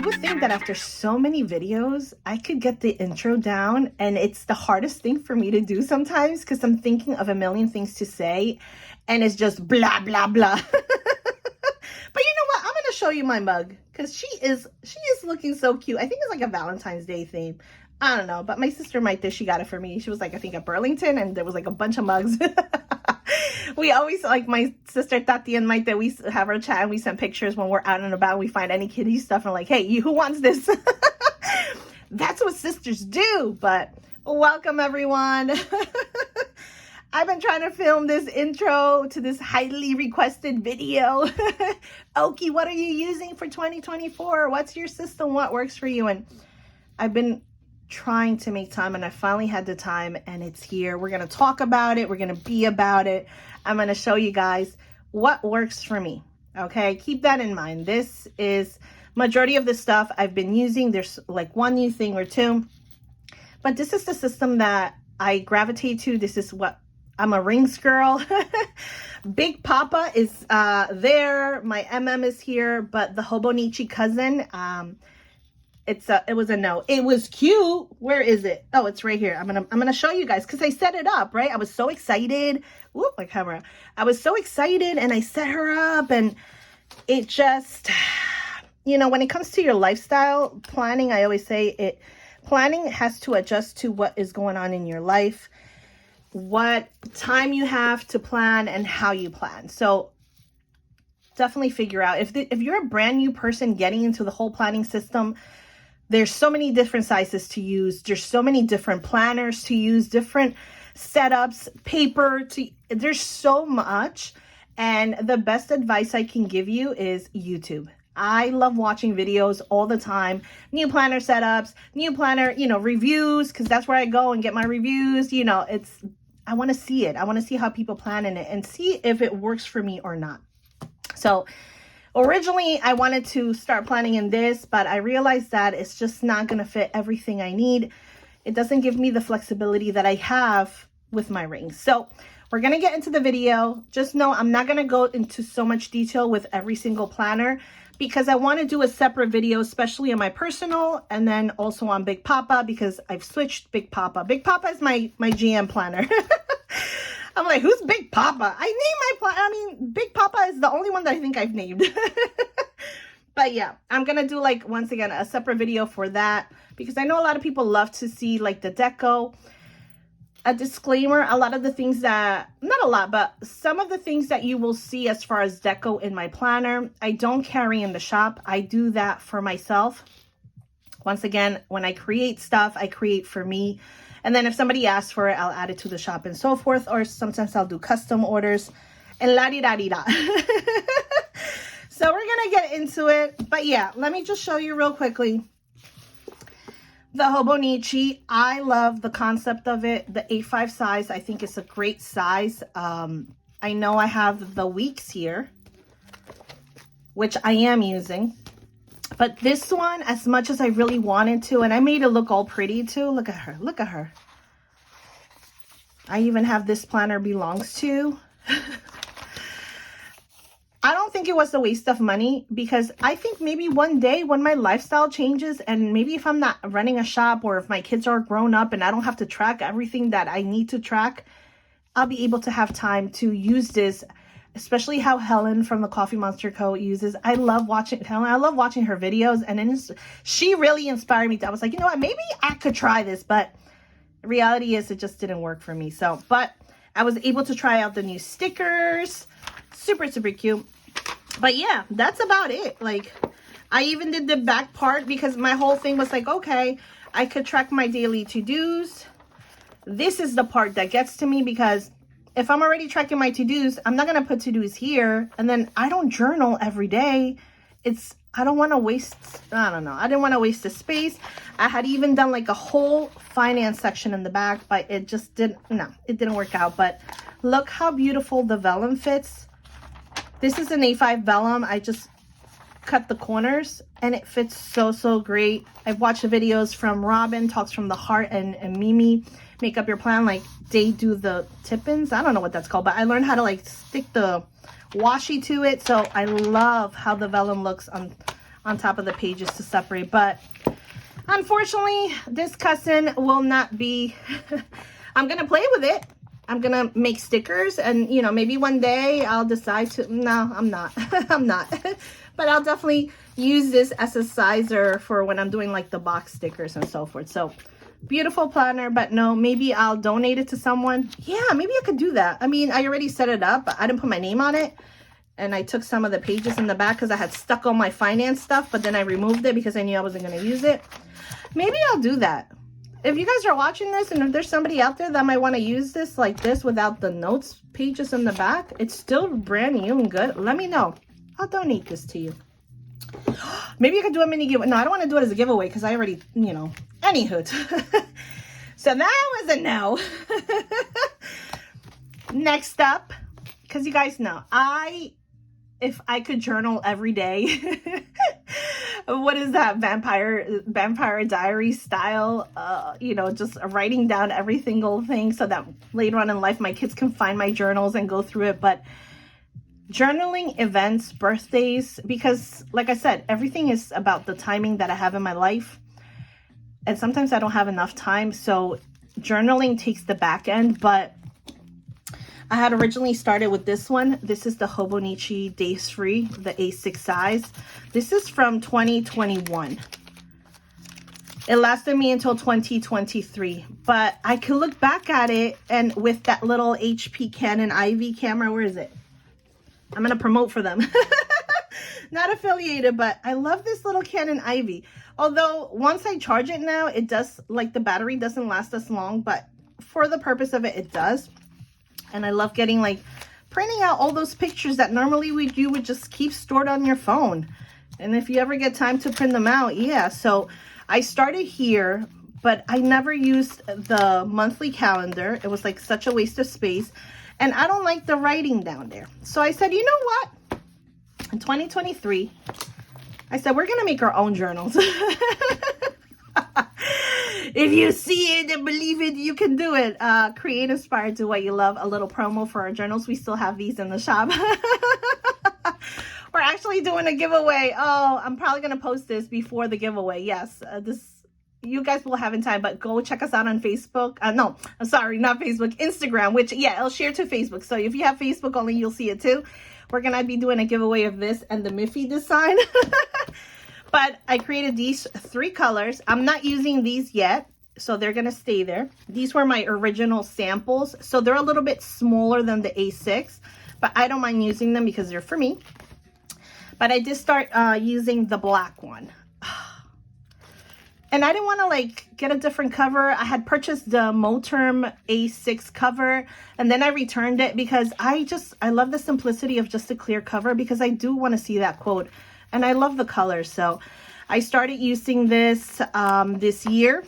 You would think that after so many videos, I could get the intro down, and it's the hardest thing for me to do sometimes because I'm thinking of a million things to say and it's just blah, blah, blah. But you know what? I'm going to show you my mug because she is looking so cute. I think it's like a Valentine's Day theme. I don't know, but my sister Maite, she got it for me. She was like, I think at Burlington, and there was like a bunch of mugs. We always, like my sister Tati and Maite, we have our chat and we send pictures when we're out and about. We find any kiddie stuff and like, hey, who wants this? That's what sisters do. But welcome everyone. I've been trying to film this intro to this highly requested video. Oki, what are you using for 2024? What's your system? What works for you? And I've been trying to make time, and I finally had the time, and it's here. We're going to talk about it. We're going to be about it. I'm going to show you guys what works for me. Okay, keep that in mind. This is majority of the stuff I've been using. There's like one new thing or two, but this is the system that I gravitate to. This is what I'm a rings girl. Big Papa is there. My MM is here, but the Hobonichi cousin, it was a no. It was cute. Where is it? Oh, it's right here. I'm gonna show you guys because I set it up, right? I was so excited. Whoop, my camera. I was so excited and I set her up, and it just, you know, when it comes to your lifestyle planning, I always say planning has to adjust to what is going on in your life, what time you have to plan, and how you plan. So definitely figure out if you're a brand new person getting into the whole planning system. There's so many different sizes to use. There's so many different planners to use, different setups, paper there's so much. And the best advice I can give you is YouTube. I love watching videos all the time. New planner setups, new planner, reviews, because that's where I go and get my reviews. I want to see it. I want to see how people plan in it and see if it works for me or not. So originally, I wanted to start planning in this, but I realized that it's just not going to fit everything I need. It doesn't give me the flexibility that I have with my rings. So we're going to get into the video. Just know I'm not going to go into so much detail with every single planner because I want to do a separate video, especially on my personal and then also on Big Papa because I've switched Big Papa. Big Papa is my GM planner. I'm like, who's Big Papa? I named Big Papa is the only one that I think I've named. But yeah, I'm going to do once again, a separate video for that because I know a lot of people love to see the deco. A disclaimer, a lot of the things that, not a lot, but some of the things that you will see as far as deco in my planner, I don't carry in the shop. I do that for myself. Once again, when I create stuff, I create for me. And then if somebody asks for it, I'll add it to the shop and so forth. Or sometimes I'll do custom orders and la-di-da-di-da. So we're going to get into it. But yeah, let me just show you real quickly. The Hobonichi, I love the concept of it. The A5 size, I think it's a great size. I know I have the weeks here, which I am using. But this one, as much as I really wanted to, and I made it look all pretty too. Look at her. Look at her. I even have this planner belongs to. I don't think it was a waste of money because I think maybe one day when my lifestyle changes and maybe if I'm not running a shop or if my kids are grown up and I don't have to track everything that I need to track, I'll be able to have time to use this. Especially how Helen from the Coffee Monster Co. uses. I love watching Helen. I love watching her videos. And then she really inspired me. I was like, you know what? Maybe I could try this. But the reality is it just didn't work for me. So, but I was able to try out the new stickers. Super, super cute. But yeah, that's about it. I even did the back part because my whole thing was okay, I could track my daily to-dos. This is the part that gets to me because if I'm already tracking my to-dos, I'm not going to put to-dos here. And then I don't journal every day. I don't want to waste, I don't know. I didn't want to waste the space. I had even done a whole finance section in the back, but it just didn't work out. But look how beautiful the vellum fits. This is an A5 vellum. I just cut the corners and it fits so, so great. I've watched the videos from Robin, Talks from the Heart, and Mimi, Make Up Your Plan. They do the tip-ins. I don't know what that's called, but I learned how to stick the washi to it. So I love how the vellum looks on on top of the pages to separate. But unfortunately, this cousin will not be, I'm going to play with it. I'm going to make stickers, and, you know, maybe one day I'll decide to, no, I'm not, I'm not. But I'll definitely use this as a sizer for when I'm doing like the box stickers and so forth. So beautiful planner, but no, maybe I'll donate it to someone. Yeah, maybe I could do that. I mean, I already set it up, but I didn't put my name on it. And I took some of the pages in the back because I had stuck all my finance stuff, but then I removed it because I knew I wasn't going to use it. Maybe I'll do that. If you guys are watching this and if there's somebody out there that might want to use this like this without the notes pages in the back, it's still brand new and good, let me know. I'll donate this to you. Maybe I could do a mini giveaway. No, I don't want to do it as a giveaway because I already, you know, anywho. So that was a no. Next up, because you guys know, if I could journal every day, what is that, vampire diary style, you know, just writing down every single thing so that later on in life my kids can find my journals and go through it. But journaling events, birthdays, because like I said, everything is about the timing that I have in my life, and sometimes I don't have enough time, so journaling takes the back end. But I had originally started with this one. This is the Hobonichi Days Free, the A6 size. This is from 2021. It lasted me until 2023, but I could look back at it, and with that little HP Canon IV camera, where is it? I'm going to promote for them. Not affiliated, but I love this little Canon IV. Although once I charge it now, it does, like, the battery doesn't last as long, but for the purpose of it, it does. And I love getting, like, printing out all those pictures that normally you would just keep stored on your phone. And if you ever get time to print them out, yeah. So I started here, but I never used the monthly calendar. It was like such a waste of space. And I don't like the writing down there. So I said, you know what? In 2023, I said, we're going to make our own journals. If you see it and believe it, you can do it. Create, inspired, do what you love. A little promo for our journals. We still have these in the shop. We're actually doing a giveaway. Oh, I'm probably going to post this before the giveaway. Yes, you guys will have in time, but go check us out on Facebook. No, I'm sorry, not Facebook, Instagram, which, yeah, I'll share to Facebook. So if you have Facebook only, you'll see it too. We're going to be doing a giveaway of this and the Miffy design. But I created these 3 colors. I'm not using these yet, so they're going to stay there. These were my original samples. So they're a little bit smaller than the A6, but I don't mind using them because they're for me. But I did start using the black one. And I didn't want to, like, get a different cover. I had purchased the Moterm A6 cover, and then I returned it because I love the simplicity of just a clear cover, because I do want to see that quote. And I love the color. So I started using this this year.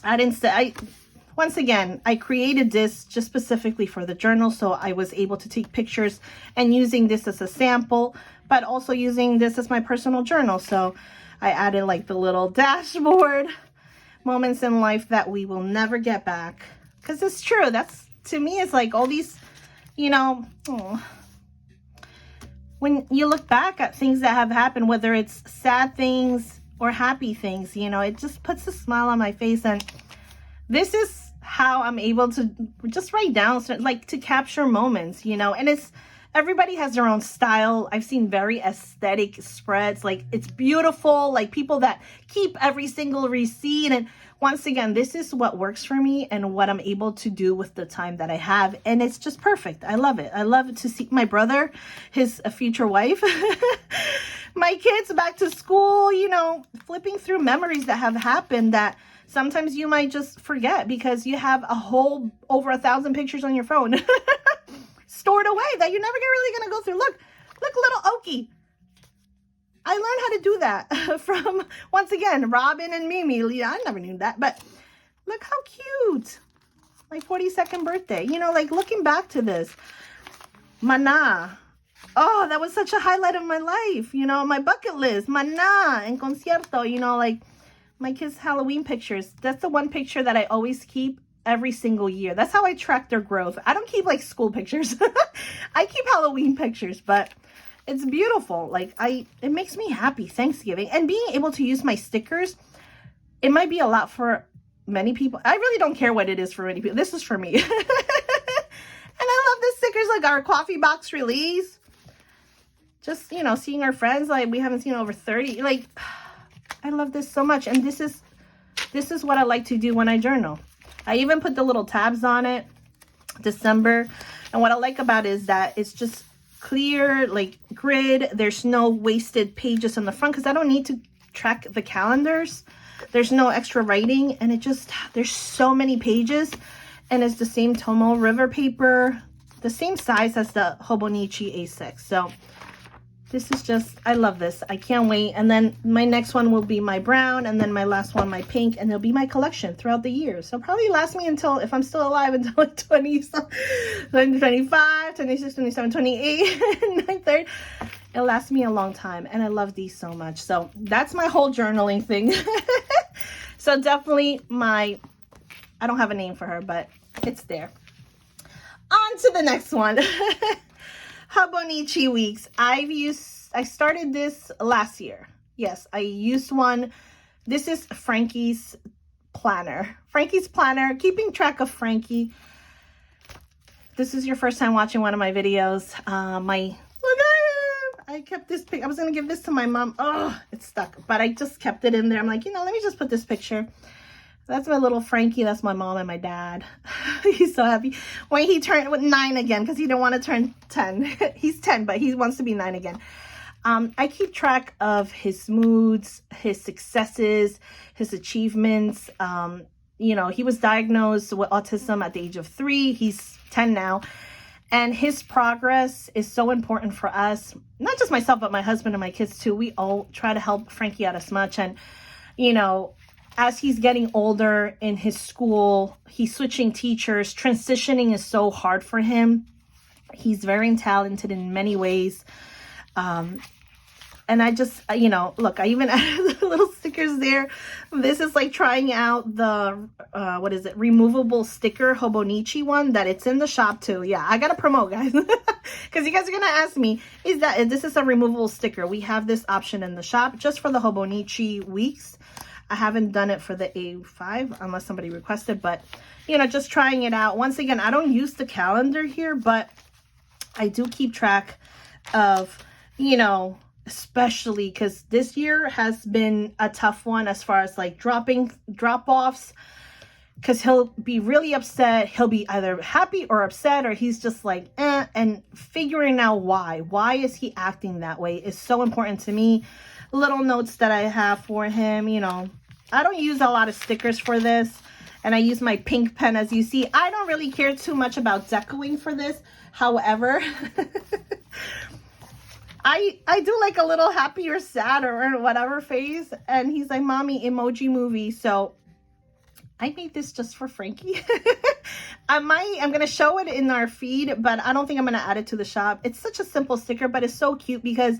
Once again, I created this just specifically for the journal. So I was able to take pictures and using this as a sample, but also using this as my personal journal. So I added like the little dashboard, moments in life that we will never get back. Because it's true. That's, to me, it's like all these, you know, when you look back at things that have happened, whether it's sad things or happy things, you know, it just puts a smile on my face. And this is how I'm able to just write down, like, to capture moments, you know. And it's, everybody has their own style. I've seen very aesthetic spreads, like, it's beautiful, like people that keep every single receipt. And once again, this is what works for me and what I'm able to do with the time that I have. And it's just perfect. I love it. I love to see my brother, his future wife, my kids back to school, you know, flipping through memories that have happened that sometimes you might just forget because you have a whole over 1,000 pictures on your phone stored away that you're never really going to go through. Look, little Okie. I learned how to do that from, once again, Robin and Mimi. Yeah, I never knew that, but look how cute. My 42nd birthday. You know, like, looking back to this. Mana. Oh, that was such a highlight of my life. You know, my bucket list. Mana and concierto. You know, like, my kids' Halloween pictures. That's the one picture that I always keep every single year. That's how I track their growth. I don't keep, like, school pictures. I keep Halloween pictures, but It's beautiful. Like it makes me happy, Thanksgiving. And being able to use my stickers, it might be a lot for many people. I really don't care what it is for many people. This is for me. And I love the stickers, like our coffee box release. Just, you know, seeing our friends, like we haven't seen over 30. Like, I love this so much. And this is what I like to do when I journal. I even put the little tabs on it, December. And what I like about it is that it's just clear, like grid. There's no wasted pages on the front because I don't need to track the calendars. There's no extra writing, and it just, there's so many pages, and it's the same Tomo River paper, the same size as the Hobonichi A6. So this is just, I love this. I can't wait. And then my next one will be my brown, and then my last one, my pink, and it'll be my collection throughout the year. So probably last me until, if I'm still alive, until like 25, 26, 27, 28, and 9, it'll last me a long time. And I love these so much. So that's my whole journaling thing. So definitely I don't have a name for her, but it's there. On to the next one. Hobonichi weeks. I started this last year. Yes, I used one. This is Frankie's planner. Frankie's planner, keeping track of Frankie. This is your first time watching one of my videos. I kept this pic. I was gonna give this to my mom. Oh, it's stuck, but I just kept it in there. I'm like, you know, let me just put this picture. That's my little Frankie. That's my mom and my dad. He's so happy when he turned 9 again, because he didn't want to turn 10. He's 10, but he wants to be 9 again. I keep track of his moods, his successes, his achievements. You know, he was diagnosed with autism at the age of 3. He's 10 now. And his progress is so important for us, not just myself, but my husband and my kids too. We all try to help Frankie out as much. And, you know, as he's getting older in his school, he's switching teachers. Transitioning is so hard for him. He's very talented in many ways. And I just, you know, look, I even added the little stickers there. This is like trying out the, what is it? Removable sticker Hobonichi one that it's in the shop too. Yeah, I got to promote, guys. Because you guys are going to ask me, this is a removable sticker. We have this option in the shop just for the Hobonichi weeks. I haven't done it for the A5 unless somebody requested, but, you know, just trying it out. Once again, I don't use the calendar here, but I do keep track of, you know, especially because this year has been a tough one as far as like drop-offs, because he'll be really upset. He'll be either happy or upset, or he's just like, eh, and figuring out why is he acting that way is so important to me. Little notes that I have for him, you know. I don't use a lot of stickers for this, and I use my pink pen. As you see, I don't really care too much about decoing for this. However, I do like a little happy or sad or whatever face, and he's like, Mommy, emoji movie. So I made this just for Frankie. I'm going to show it in our feed, but I don't think I'm going to add it to the shop. It's such a simple sticker, but it's so cute because,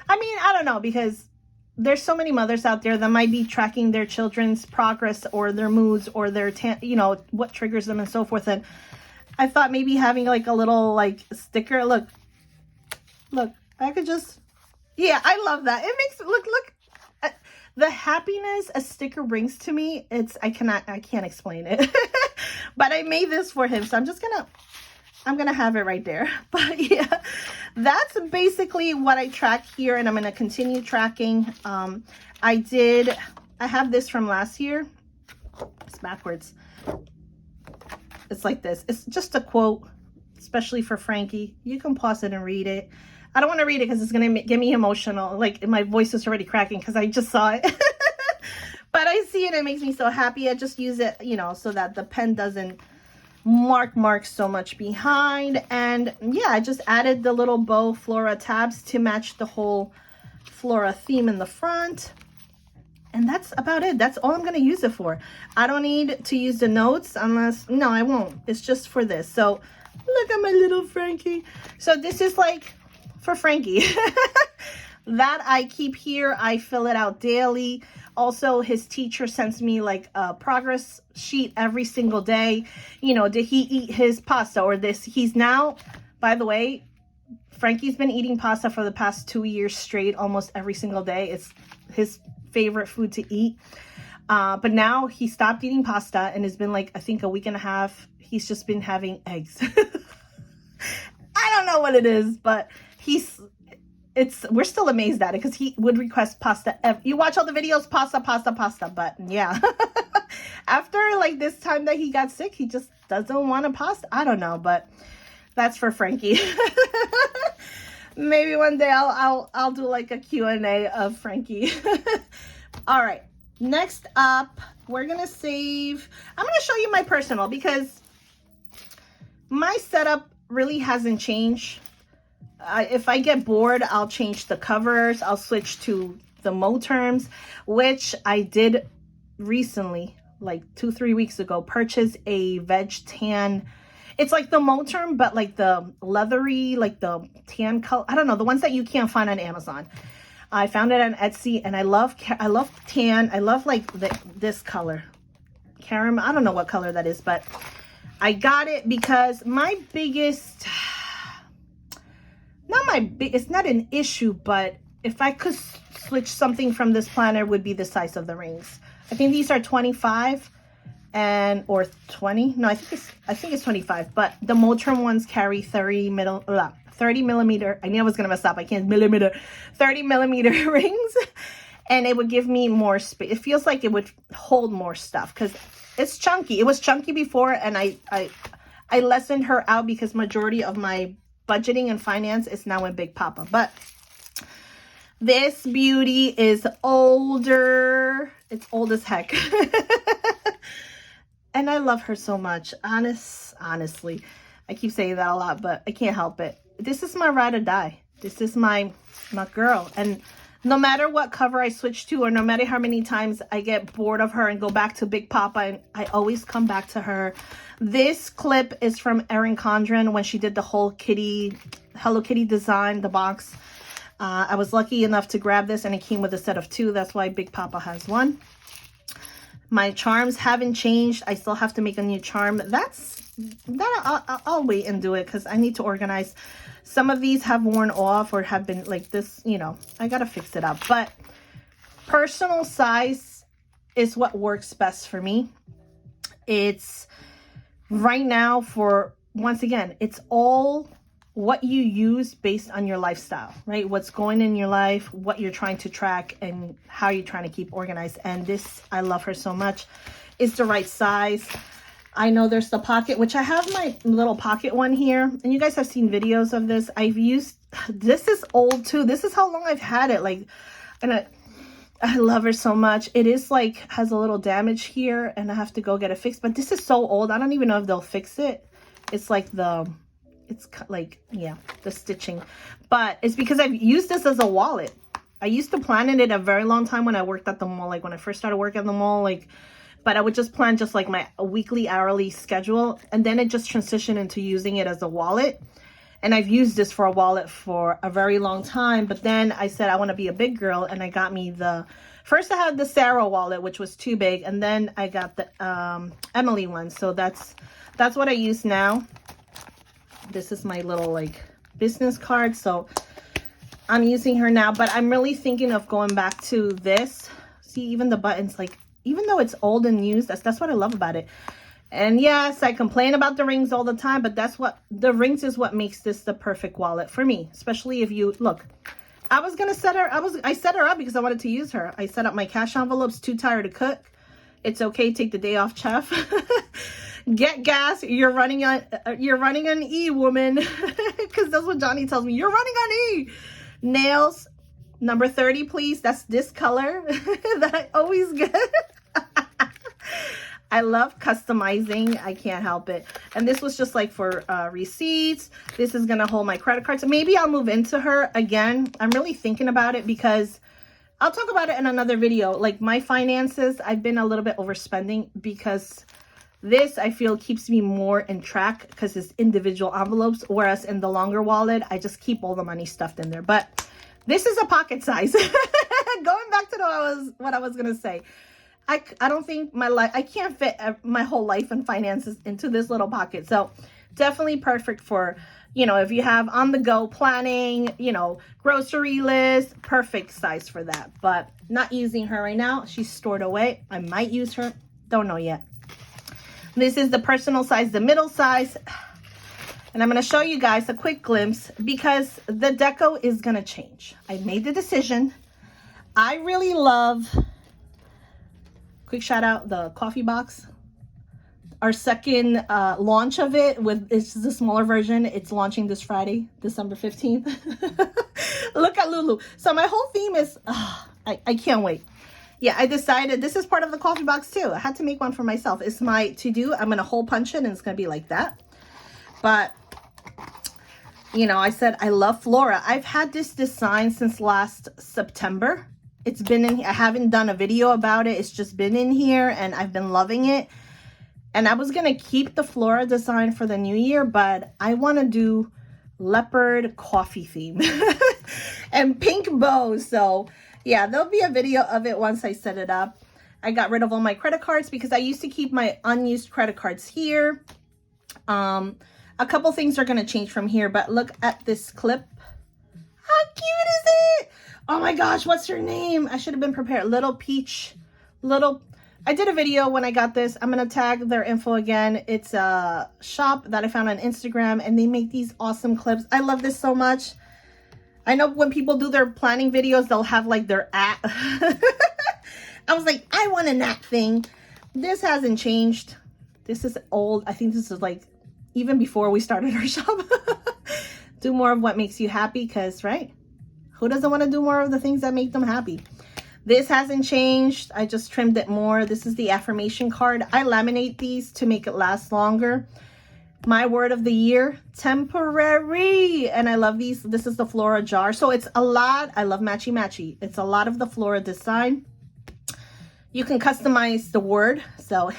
I mean, I don't know, because there's so many mothers out there that might be tracking their children's progress or their moods or their, you know, what triggers them and so forth. And I thought maybe having like a little like sticker, look, I could just, yeah, I love that. It makes, look, the happiness a sticker brings to me. I can't explain it, but I made this for him. So I'm gonna have it right there. But yeah, that's basically what I track here, and I'm gonna continue tracking. I have this from last year. It's backwards. It's like this. It's just a quote, especially for Frankie. You can pause it and read it. I don't want to read it because it's gonna get me emotional. Like my voice is already cracking because I just saw it. But I see it, and it makes me so happy. I just use it, you know, so that the pen doesn't mark so much behind. And yeah, I just added the little bow flora tabs to match the whole flora theme in the front. And that's about it. That's all I'm going to use it for. I don't need to use the notes unless, no, I won't. It's just for this. So look at my little Frankie. So this is like for Frankie. That I keep here. I fill it out daily. Also, his teacher sends me like a progress sheet every single day. You know, did he eat his pasta or this? He's now, by the way, Frankie's been eating pasta for the past 2 years straight, almost every single day. It's his favorite food to eat. But now he stopped eating pasta, and it's been like, I think a week and a half. He's just been having eggs. I don't know what it is, but we're still amazed at it because he would request pasta. You watch all the videos, pasta, pasta, pasta. But yeah, after like this time that he got sick, he just doesn't want a pasta. I don't know, but that's for Frankie. Maybe one day I'll do like a Q&A of Frankie. All right. Next up, we're going to save. I'm going to show you my personal because my setup really hasn't changed. If I get bored, I'll change the covers. I'll switch to the Moterms, which I did recently, like 2-3 weeks ago, purchase a veg tan. It's like the Moterm, but like the leathery, like the tan color. I don't know, the ones that you can't find on Amazon. I found it on Etsy, and I love tan. I love like this color, caramel. I don't know what color that is, but I got it because my biggest, it's not an issue, but if I could switch something from this planner, would be the size of the rings. I think these are 25 or 20. No, I think it's 25, but the Moterm ones carry 30 millimeter. I knew I was gonna mess up. I can't millimeter. 30 millimeter rings, and it would give me more space. It feels like it would hold more stuff because it's chunky. It was chunky before, and I lessened her out because majority of my budgeting and finance is now in Big Papa. But this beauty is older. It's old as heck. And I love her so much. Honestly, I keep saying that a lot, but I can't help it. This is my ride or die. This is my girl. And no matter what cover I switch to, or no matter how many times I get bored of her and go back to Big Papa, and I always come back to her. This clip is from Erin Condren when she did the whole Hello Kitty design, the box. I was lucky enough to grab this, and it came with a set of 2. That's why Big Papa has 1. My charms haven't changed. I still have to make a new charm. I'll wait and do it because I need to organize. Some of these have worn off or have been like this, you know, I got to fix it up. But personal size is what works best for me. It's right now once again, it's all what you use based on your lifestyle, right? What's going in your life, what you're trying to track, and how you're trying to keep organized. And this, I love her so much. It's the right size. I know there's the pocket, which I have my little pocket one here. And you guys have seen videos of this. This is old too. This is how long I've had it. Like, and I love her so much. It is like, has a little damage here, and I have to go get it fixed. But this is so old. I don't even know if they'll fix it. It's like yeah, the stitching. But it's because I've used this as a wallet. I used to plan it a very long time when I worked at the mall. Like when I first started working at the mall, but I would just plan just like my weekly, hourly schedule. And then it just transitioned into using it as a wallet. And I've used this for a wallet for a very long time. But then I said, I want to be a big girl. And I got me first I had the Sarah wallet, which was too big. And then I got the Emily one. So that's what I use now. This is my little like business card. So I'm using her now, but I'm really thinking of going back to this. See, even the buttons, like, even though it's old and used, that's what I love about it. And yes, I complain about the rings all the time, but the rings is what makes this the perfect wallet for me. Especially if you look, I set her up because I wanted to use her. I set up my cash envelopes. Too tired to cook. It's okay. Take the day off, chef. Get gas. You're running on E, woman. Because that's what Johnny tells me. You're running on E. Nails, number 30, please. That's this color that I always get. I love customizing. I can't help it. And this was just like for receipts. This is going to hold my credit cards. So maybe I'll move into her again. I'm really thinking about it because I'll talk about it in another video. Like my finances, I've been a little bit overspending because this, I feel, keeps me more in track because it's individual envelopes. Whereas in the longer wallet, I just keep all the money stuffed in there. But this is a pocket size. Going back to what I was going to say. I don't think I can't fit my whole life and finances into this little pocket. So Definitely perfect for, you know, if you have on the go planning, you know, grocery list, perfect size for that. But not using her right now. She's stored away. I might use her. Don't know yet. This is the personal size, the middle size. And I'm going to show you guys a quick glimpse because the deco is going to change. I made the decision. I really love, quick shout out, the coffee box. Our second launch of it, it's the smaller version. It's launching this Friday, December 15th. Look at Lulu. So my whole theme is, I can't wait. Yeah, I decided this is part of the coffee box too. I had to make one for myself. It's my to-do. I'm going to hole punch it and it's going to be like that. But you know, I said I love Flora. I've had this design since last September. It's been in, I haven't done a video about it. It's just been in here and I've been loving it. And I was going to keep the Flora design for the new year, but I want to do leopard coffee theme and pink bows. So yeah, there'll be a video of it once I set it up. I got rid of all my credit cards because I used to keep my unused credit cards here. A couple things are going to change from here, but look at this clip. How cute is it? Oh my gosh, what's her name? I should have been prepared. Little Peach. I did a video when I got this. I'm going to tag their info again. It's a shop that I found on Instagram, and they make these awesome clips. I love this so much. I know when people do their planning videos, they'll have like their at. I was like, I want an at thing. This hasn't changed. This is old. I think this is like even before we started our shop. Do more of what makes you happy, because, right? Who doesn't want to do more of the things that make them happy? This hasn't changed. I just trimmed it more. This is the affirmation card. I laminate these to make it last longer. My word of the year, temporary. And I love these. This is the Flora jar. So it's a lot. I love matchy matchy. It's a lot of the Flora design. You can customize the word. So,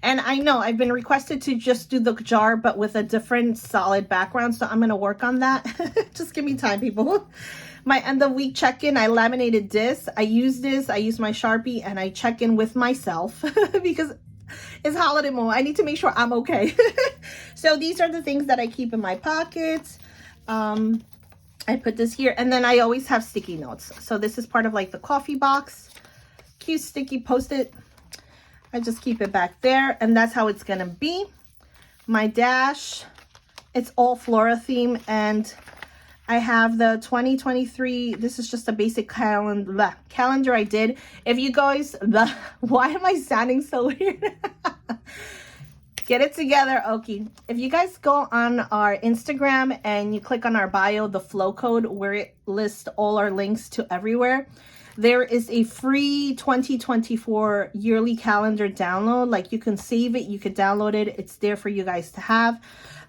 and I know I've been requested to just do the jar, but with a different solid background. So I'm going to work on that. Just give me time, people. My end of week check-in, I laminated this. I use my Sharpie, and I check in with myself because it's holiday mode. I need to make sure I'm okay. So these are the things that I keep in my pockets. I put this here, and then I always have sticky notes. So this is part of like the coffee box. Cute sticky post-it. I just keep it back there, and that's how it's gonna be. My dash, it's all Flora theme, and I have the 2023. This is just a basic calendar I did. If you guys, why am I sounding so weird? Get it together, Oki. If you guys go on our Instagram and you click on our bio, the flow code, where it lists all our links to everywhere, there is a free 2024 yearly calendar download. Like, you can save it, you could download it. It's there for you guys to have.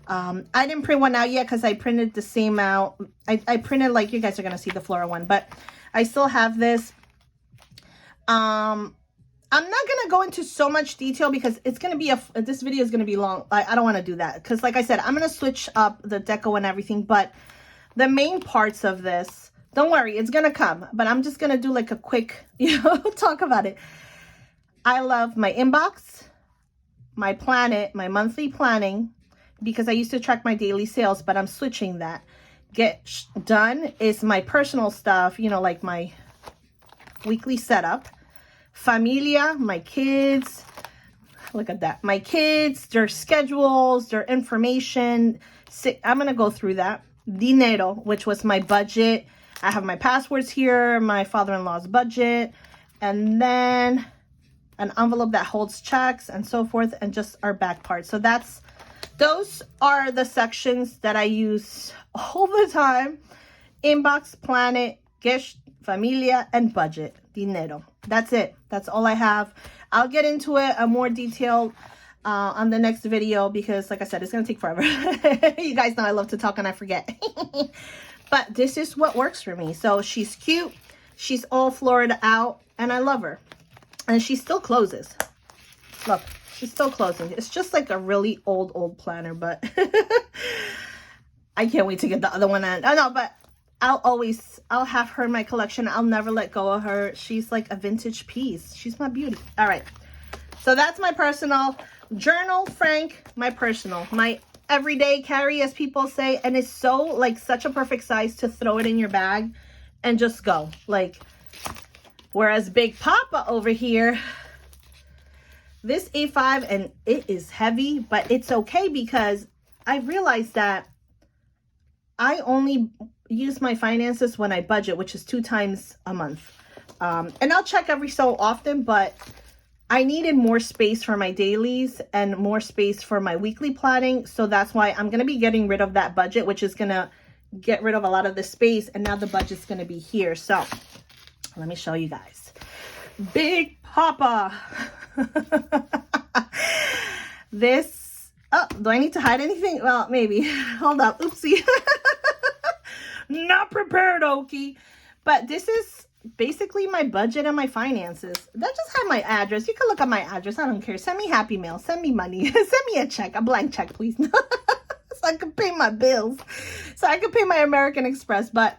I didn't print one out yet because I printed the same out. I printed, like, you guys are going to see the Flora one, but I still have this. I'm not going to go into so much detail because it's going to be this video is going to be long. I don't want to do that because, like I said, I'm going to switch up the deco and everything, but the main parts of this, don't worry, it's going to come, but I'm just going to do like a quick, talk about it. I love my inbox, my planet, my monthly planning, because I used to track my daily sales, but I'm switching that. Get done is my personal stuff, like my weekly setup. Familia, my kids, look at that. My kids, their schedules, their information. I'm going to go through that. Dinero, which was my budget. I have my passwords here, my father-in-law's budget, and then an envelope that holds checks and so forth, and just our back part. So those are the sections that I use all the time. Inbox, planet, gift, familia, and budget. Dinero. That's it. That's all I have. I'll get into it a more detailed on the next video because, like I said, it's going to take forever. You guys know I love to talk and I forget. But this is what works for me. So she's cute. She's all florid out, and I love her. And she still closes. Look. She's still closing. It's just like a really old planner, but I can't wait to get the other one in. I know, but I'll have her in my collection. I'll never let go of her. She's like a vintage piece. She's my beauty. All right. So that's my personal journal, Frank, my personal. My everyday carry, as people say, and it's so like such a perfect size to throw it in your bag and just go. Like, whereas Big Papa over here, this A5, and it is heavy, but it's okay because I realized that I only use my finances when I budget, which is 2 times a month. And I'll check every so often, but I needed more space for my dailies and more space for my weekly planning. So that's why I'm going to be getting rid of that budget, which is going to get rid of a lot of the space. And now the budget's going to be here. So let me show you guys. Big Papa. This, oh, do I need to hide anything? Well, maybe. Hold up. Oopsie. Not prepared, Okie. But this is basically my budget and my finances. That just had my address. You can look at my address. I don't care. Send me happy mail. Send me money. Send me a check. A blank check, please. So I can pay my bills. So I can pay my American Express. But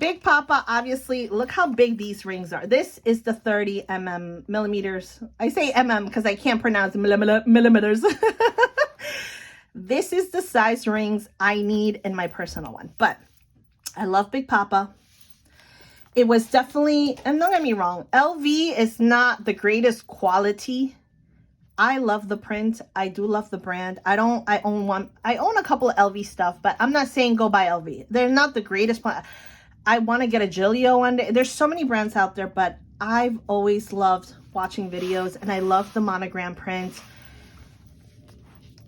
Big Papa, obviously, look how big these rings are. This is the 30 millimeters. I say because I can't pronounce millimeters. This is the size rings I need in my personal one. But I love Big Papa. It was definitely, and don't get me wrong, LV is not the greatest quality. I love the print. I do love the brand. I own a couple of LV stuff, but I'm not saying go buy LV. They're not the greatest. I want to get a Giglio one day. There's so many brands out there, but I've always loved watching videos, and I love the monogram print.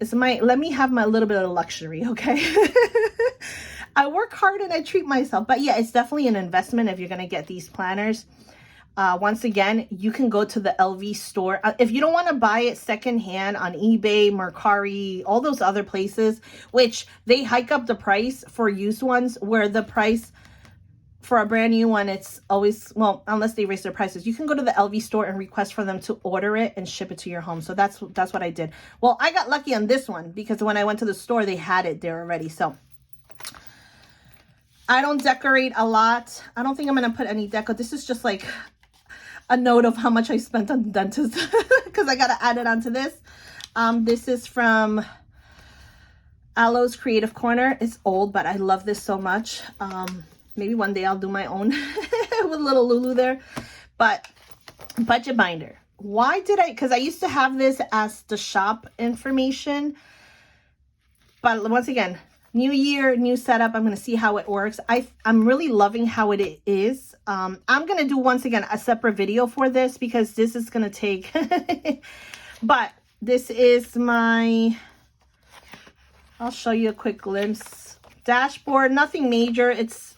Let me have my little bit of luxury, okay? I work hard and I treat myself. But yeah, it's definitely an investment if you're going to get these planners. Once again, you can go to the LV store. If you don't want to buy it secondhand on eBay, Mercari, all those other places, which they hike up the price for used ones, where the price for a brand new one, it's always, well, unless they raise their prices. You can go to the LV store and request for them to order it and ship it to your home. So that's what I did. Well, I got lucky on this one because when I went to the store, they had it there already. So I don't decorate a lot. I don't think I'm going to put any deco. This is just like a note of how much I spent on the dentist because I got to add it onto this. This is from Aloe's Creative Corner. It's old, but I love this so much. Maybe one day I'll do my own with little Lulu there. But budget binder. Why did because I used to have this as the shop information. But once again, new year, new setup. I'm going to see how it works. I'm really loving how it is. I'm going to do, once again, a separate video for this because this is going to take... But this is my... I'll show you a quick glimpse. Dashboard, nothing major. It's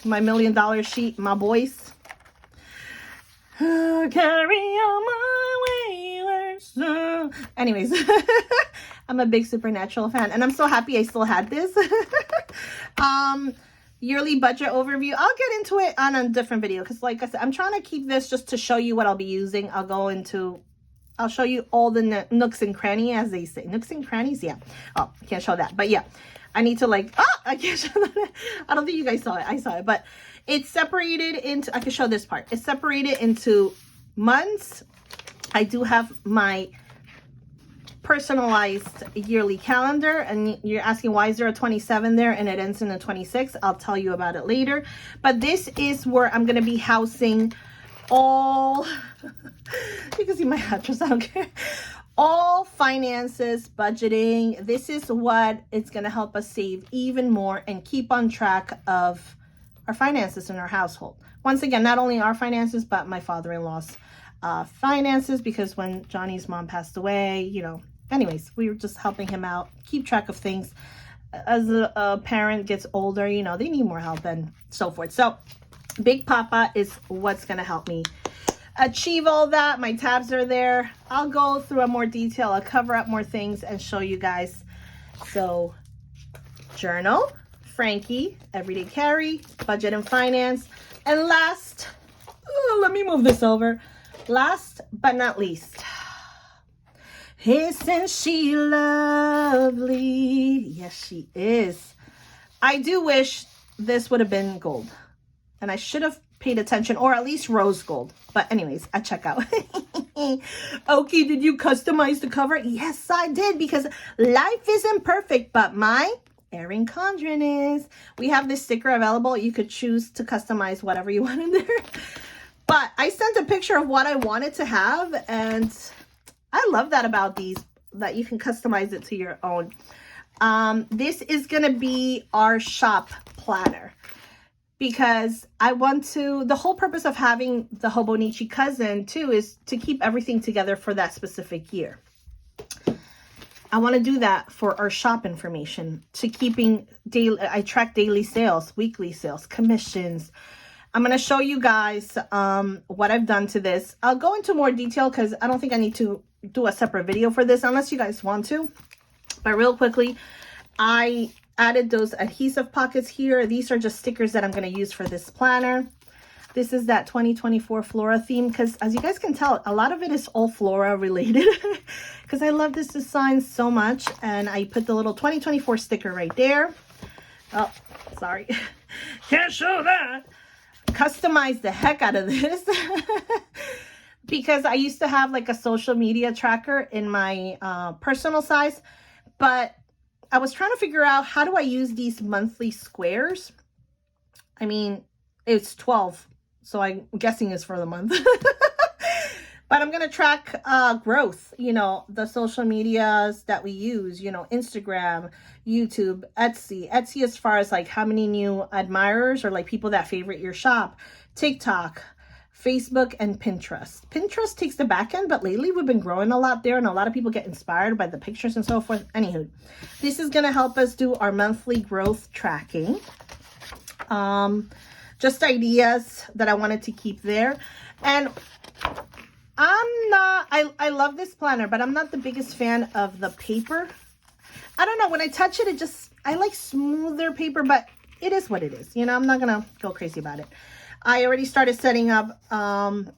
my $1 million sheet, my boys. Carry on my wayward soul. Anyways, I'm a big Supernatural fan, and I'm so happy I still had this. Yearly budget overview. I'll get into it on a different video because, like I said, I'm trying to keep this just to show you what I'll be using. I'll show you all the nooks and crannies, as they say. Nooks and crannies, yeah. Oh, can't show that, but yeah. I need to I can't show that. I don't think you guys saw it. I saw it, but it's separated into, I can show this part. It's separated into months. I do have my personalized yearly calendar, and you're asking why is there a 27 there and it ends in a 26. I'll tell you about it later. But this is where I'm going to be housing all, you can see my address, I don't care. All finances, budgeting. This is what it's going to help us save even more and keep on track of our finances in our household. Once again, not only our finances, but my father-in-law's finances, because when Johnny's mom passed away, you know, anyways, we were just helping him out, keep track of things. As a parent gets older, you know, they need more help and so forth. So Big Papa is what's going to help me achieve all that. My tabs are there. I'll go through a more detail. I'll cover up more things and show you guys. So journal, Frankie, everyday carry, budget and finance. And last, let me move this over. Last but not least, isn't she lovely? Yes, she is. I do wish this would have been gold. And I should have paid attention, or at least rose gold. But anyways, at checkout. Okay, did you customize the cover? Yes, I did, because life isn't perfect, but my Erin Condren is. We have this sticker available. You could choose to customize whatever you want in there. But I sent a picture of what I wanted to have, and I love that about these, that you can customize it to your own. This is going to be our shop planner, because I want to, the whole purpose of having the Hobonichi cousin too is to keep everything together for that specific year. I want to do that for our shop information, to keeping daily. I track daily sales, weekly sales, commissions. I'm going to show you guys what I've done to this. I'll go into more detail because I don't think I need to do a separate video for this unless you guys want to. But real quickly, I added those adhesive pockets here. These are just stickers that I'm going to use for this planner. This is that 2024 flora theme, because as you guys can tell, a lot of it is all flora related because I love this design so much. And I put the little 2024 sticker right there. Oh, sorry. Can't show that. Customize the heck out of this because I used to have like a social media tracker in my personal size, but I was trying to figure out, how do I use these monthly squares? I mean, it's 12, so I'm guessing it's for the month. But I'm going to track growth, you know, the social medias that we use, you know, Instagram, YouTube, Etsy. Etsy as far as like how many new admirers or like people that favorite your shop. TikTok, Facebook, and Pinterest. Pinterest takes the back end, but lately we've been growing a lot there, and a lot of people get inspired by the pictures and so forth. Anywho, this is going to help us do our monthly growth tracking. Just ideas that I wanted to keep there. And I love this planner, but I'm not the biggest fan of the paper. I don't know, when I touch it, I like smoother paper, but it is what it is. You know, I'm not going to go crazy about it. I already started setting up the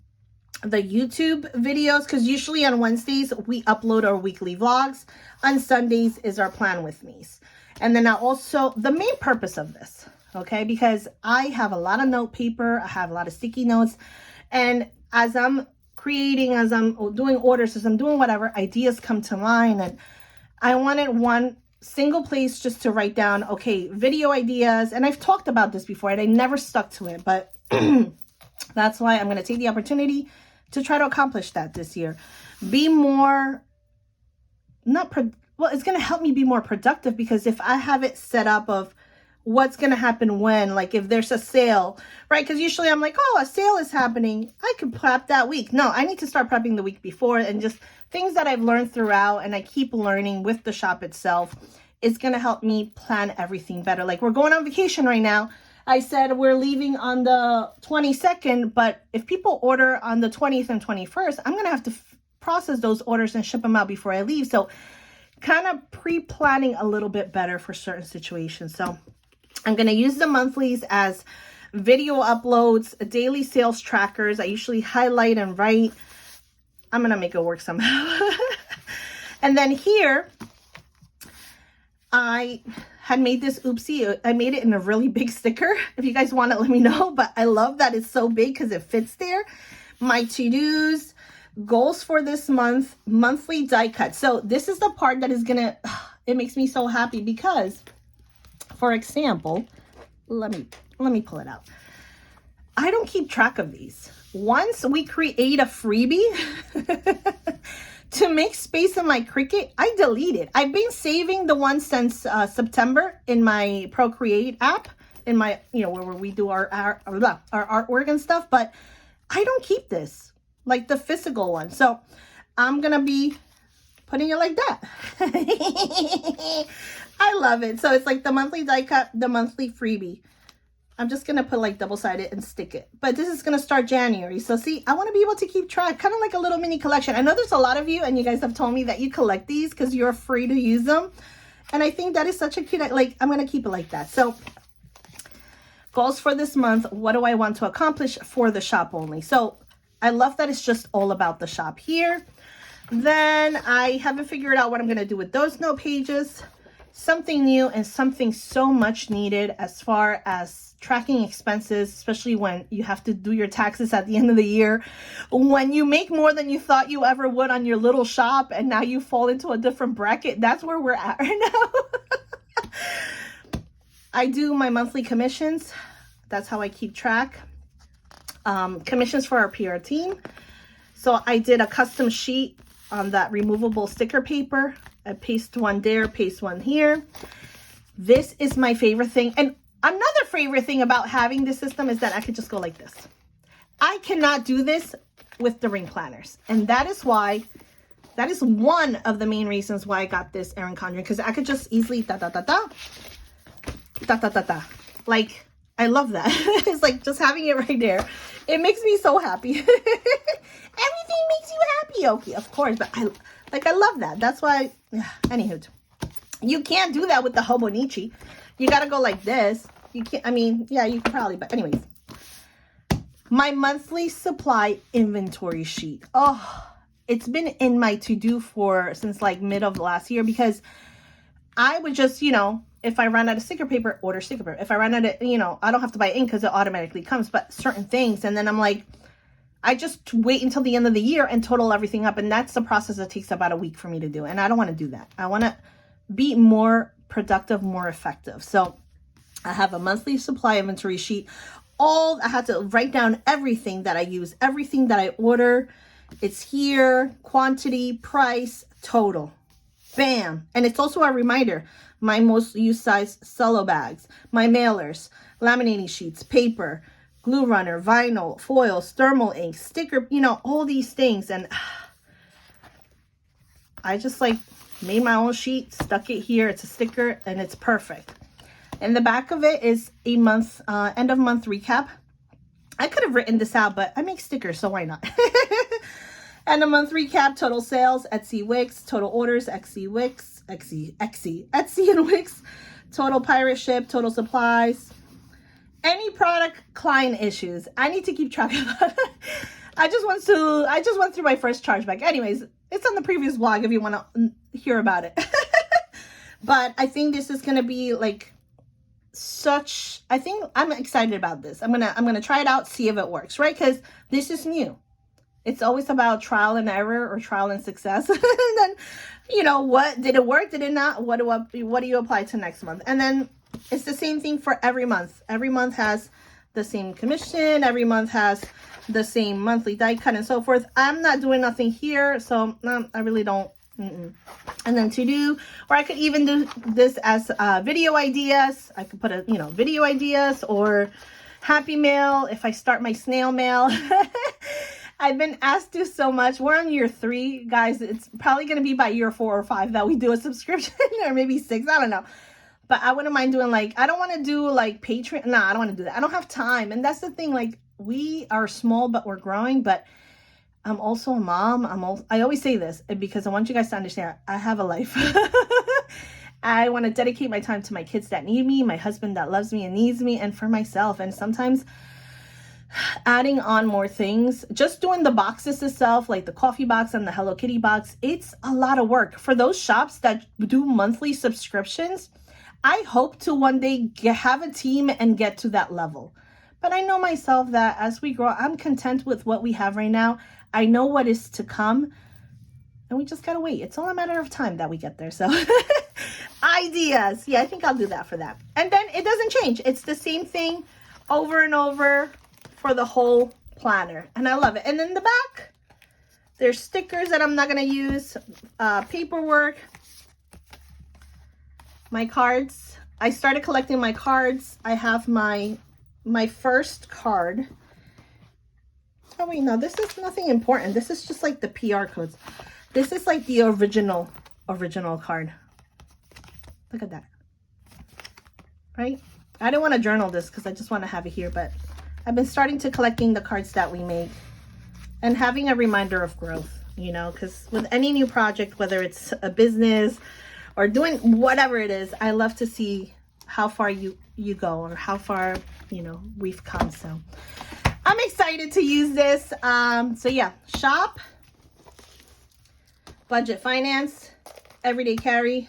YouTube videos, because usually on Wednesdays we upload our weekly vlogs. On Sundays is our plan with me's. And then I also, the main purpose of this, okay, because I have a lot of note paper, I have a lot of sticky notes, and as I'm creating, as I'm doing orders, as I'm doing whatever, ideas come to mind, and I wanted one single place just to write down, okay, video ideas. And I've talked about this before and I never stuck to it, but that's why I'm going to take the opportunity to try to accomplish that this year. Be more, well, it's going to help me be more productive, because if I have it set up of what's going to happen when, like if there's a sale, right? Because usually I'm like, oh, a sale is happening, I could prep that week. No, I need to start prepping the week before, and just things that I've learned throughout and I keep learning with the shop itself is going to help me plan everything better. Like we're going on vacation right now. I said we're leaving on the 22nd, but if people order on the 20th and 21st, I'm going to have to process those orders and ship them out before I leave. So kind of pre-planning a little bit better for certain situations. So I'm going to use the monthlies as video uploads, daily sales trackers. I usually highlight and write. I'm going to make it work somehow. And then here, I had made this oopsie. I made it in a really big sticker. If you guys want it, let me know. But I love that it's so big because it fits there. My to-dos, goals for this month, monthly die cut. So this is the part that is going to, it makes me so happy because, for example, let me pull it out. I don't keep track of these. Once we create a freebie to make space in my Cricut, I delete it. I've been saving the one since September in my Procreate app, in my, you know, where we do our artwork and stuff, but I don't keep this, like the physical one. So I'm going to be putting it like that. I love it. So it's like the monthly die cut, the monthly freebie. I'm just going to put like double-sided and stick it. But this is going to start January. So see, I want to be able to keep track, kind of like a little mini collection. I know there's a lot of you, and you guys have told me that you collect these because you're free to use them. And I think that is such a cute, like, I'm going to keep it like that. So goals for this month. What do I want to accomplish for the shop only? So I love that it's just all about the shop here. Then I haven't figured out what I'm going to do with those note pages. something new and something so much needed as far as tracking expenses, especially when you have to do your taxes at the end of the year. When you make more than you thought you ever would on your little shop and now you fall into a different bracket, that's where we're at right now. I do my monthly commissions. That's how I keep track. Commissions for our PR team. So I did a custom sheet on that removable sticker paper. I paste one there, paste one here. This is my favorite thing. And another favorite thing about having this system is that I could just go like this. I cannot do this with the ring planners. And that is one of the main reasons why I got this Erin Condren, because I could just easily like, I love that. It's like just having it right there. It makes me so happy. Everything makes you happy. Okay, of course, but I love that. That's why, anywho, you can't do that with the Hobonichi. You got to go like this. You can't, I mean, yeah, you can probably, but anyways. My monthly supply inventory sheet. Oh, it's been in my to-do since like mid of last year, because I would just, you know, if I run out of sticker paper, order sticker paper. If I run out of, you know, I don't have to buy ink because it automatically comes, but certain things. And then I'm like, I just wait until the end of the year and total everything up. And that's the process that takes about a week for me to do. And I don't want to do that. I want to be more productive, more effective. So I have a monthly supply inventory sheet. I had to write down everything that I use, everything that I order. It's here, quantity, price, total. Bam. And it's also a reminder. My most used size cello bags, my mailers, laminating sheets, paper, glue runner, vinyl, foils, thermal ink, sticker, you know, all these things. And I just like made my own sheet, stuck it here. It's a sticker and it's perfect. And the back of it is a month, end of month recap. I could have written this out, but I make stickers, so why not? And a month recap, total sales, Etsy, Wix, total orders, Etsy and Wix, total pirate ship, total supplies, any product client issues. I need to keep track of that. I just went through my first chargeback. Anyways, it's on the previous vlog if you want to hear about it. But I think this is going to be like I think I'm excited about this. I'm going to try it out, see if it works, right? Because this is new. It's always about trial and error or trial and success. And then, you know, what did it work? Did it not? What do you apply to next month? And then it's the same thing for every month. Every month has the same commission. Every month has the same monthly die cut and so forth. I'm not doing nothing here, so I really don't. And then to do, or I could even do this as video ideas. I could put video ideas or happy mail if I start my snail mail. I've been asked to so much. We're on year 3, guys. It's probably going to be by year 4 or 5 that we do a subscription, or maybe 6. I don't know. But I wouldn't mind doing I don't want to do Patreon. No, I don't want to do that. I don't have time. And that's the thing. We are small, but we're growing. But I'm also a mom. I always say this because I want you guys to understand I have a life. I want to dedicate my time to my kids that need me, my husband that loves me and needs me, and for myself. And sometimes adding on more things, just doing the boxes itself, like the coffee box and the Hello Kitty box, it's a lot of work. For those shops that do monthly subscriptions, I hope to one day have a team and get to that level. But I know myself that as we grow, I'm content with what we have right now. I know what is to come, and we just gotta wait. It's all a matter of time that we get there. So ideas. Yeah, I think I'll do that for that. And then it doesn't change. It's the same thing over and over for the whole planner, and I love it. And in the back, there's stickers that I'm not gonna use, paperwork, my cards. I started collecting my cards. I have my first card. Oh wait, no, this is nothing important. This is just like the PR codes. This is like the original card. Look at that. Right? I don't want to journal this because I just want to have it here, but I've been starting to collecting the cards that we make and having a reminder of growth, you know, because with any new project, whether it's a business or doing whatever it is, I love to see how far you go or how far, you know, we've come. So I'm excited to use this. So yeah, shop, budget finance, everyday carry,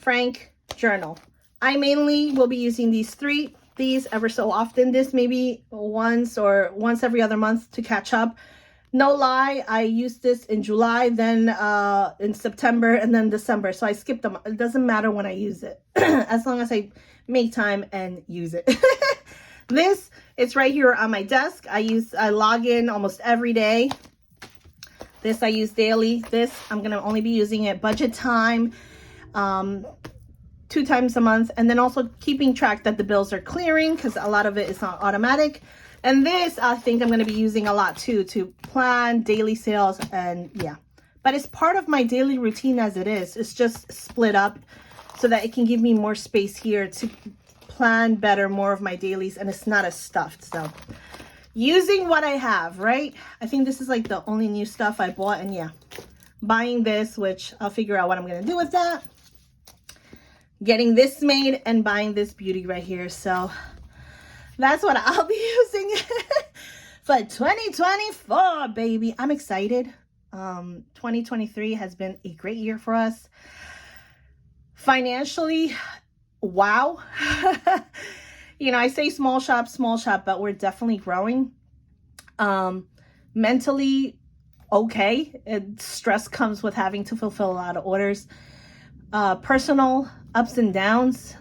Frank journal. I mainly will be using these ever so often. This maybe once every other month to catch up. No lie, I used this in July, then in September, and then December. So I skipped them. It doesn't matter when I use it, as long as I make time and use it. It's right here on my desk. I log in almost every day. This I use daily. This, I'm going to only be using it budget time, 2 times a month. And then also keeping track that the bills are clearing, because a lot of it is not automatic. And this, I think I'm going to be using a lot too, to plan daily sales. And yeah, but it's part of my daily routine as it is. It's just split up so that it can give me more space here to plan better more of my dailies, and it's not as stuffed. So using what I have, right? I think this is like the only new stuff I bought. And yeah, buying this, which I'll figure out what I'm going to do with that. Getting this made and buying this beauty right here. So that's what I'll be using for 2024, baby. I'm excited. 2023 has been a great year for us. Financially, wow. You know, I say small shop, but we're definitely growing. Mentally, okay. Stress comes with having to fulfill a lot of orders. Personal ups and downs,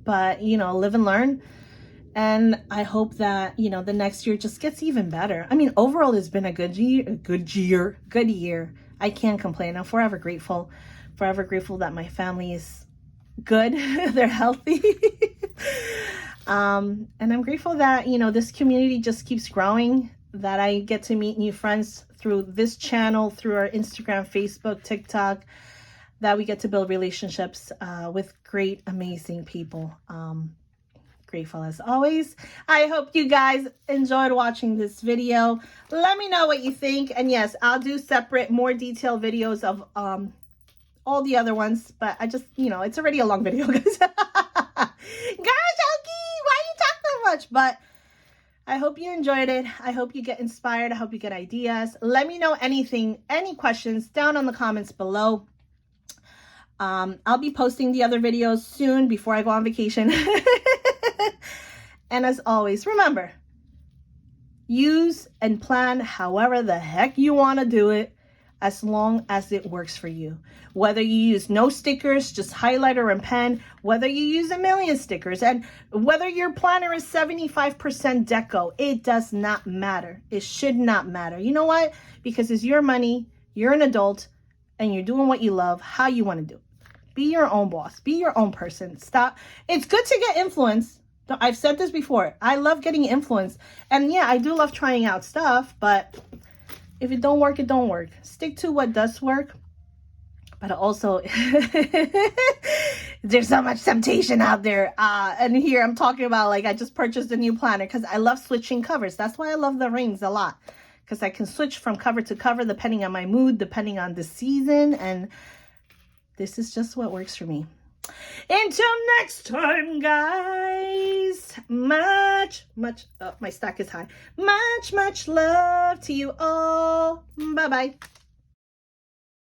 but, you know, live and learn. And I hope that, you know, the next year just gets even better. I mean, overall, it's been a good year. I can't complain. I'm forever grateful that my family is good. They're healthy. And I'm grateful that, you know, this community just keeps growing, that I get to meet new friends through this channel, through our Instagram, Facebook, TikTok, that we get to build relationships with great, amazing people. Grateful as always. I hope you guys enjoyed watching this video. Let me know what you think. And yes, I'll do separate, more detailed videos of all the other ones. But I just, you know, it's already a long video, guys. Gosh, Oki, why you talk so much? But I hope you enjoyed it. I hope you get inspired. I hope you get ideas. Let me know anything, any questions down on the comments below. I'll be posting the other videos soon before I go on vacation. And as always, remember, use and plan however the heck you want to do it, as long as it works for you. Whether you use no stickers, just highlighter and pen, whether you use 1,000,000 stickers, and whether your planner is 75% deco, it does not matter. It should not matter. You know what? Because it's your money, you're an adult, and you're doing what you love, how you want to do it. Be your own boss. Be your own person. Stop. It's good to get influence. I've said this before. I love getting influence. And yeah, I do love trying out stuff, but if it don't work, it don't work. Stick to what does work. But also, there's so much temptation out there. And here I'm talking about, like, I just purchased a new planner because I love switching covers. That's why I love the rings a lot, because I can switch from cover to cover depending on my mood, depending on the season. And this is just what works for me. Until next time, guys, my stack is high. Much love to you all. Bye-bye.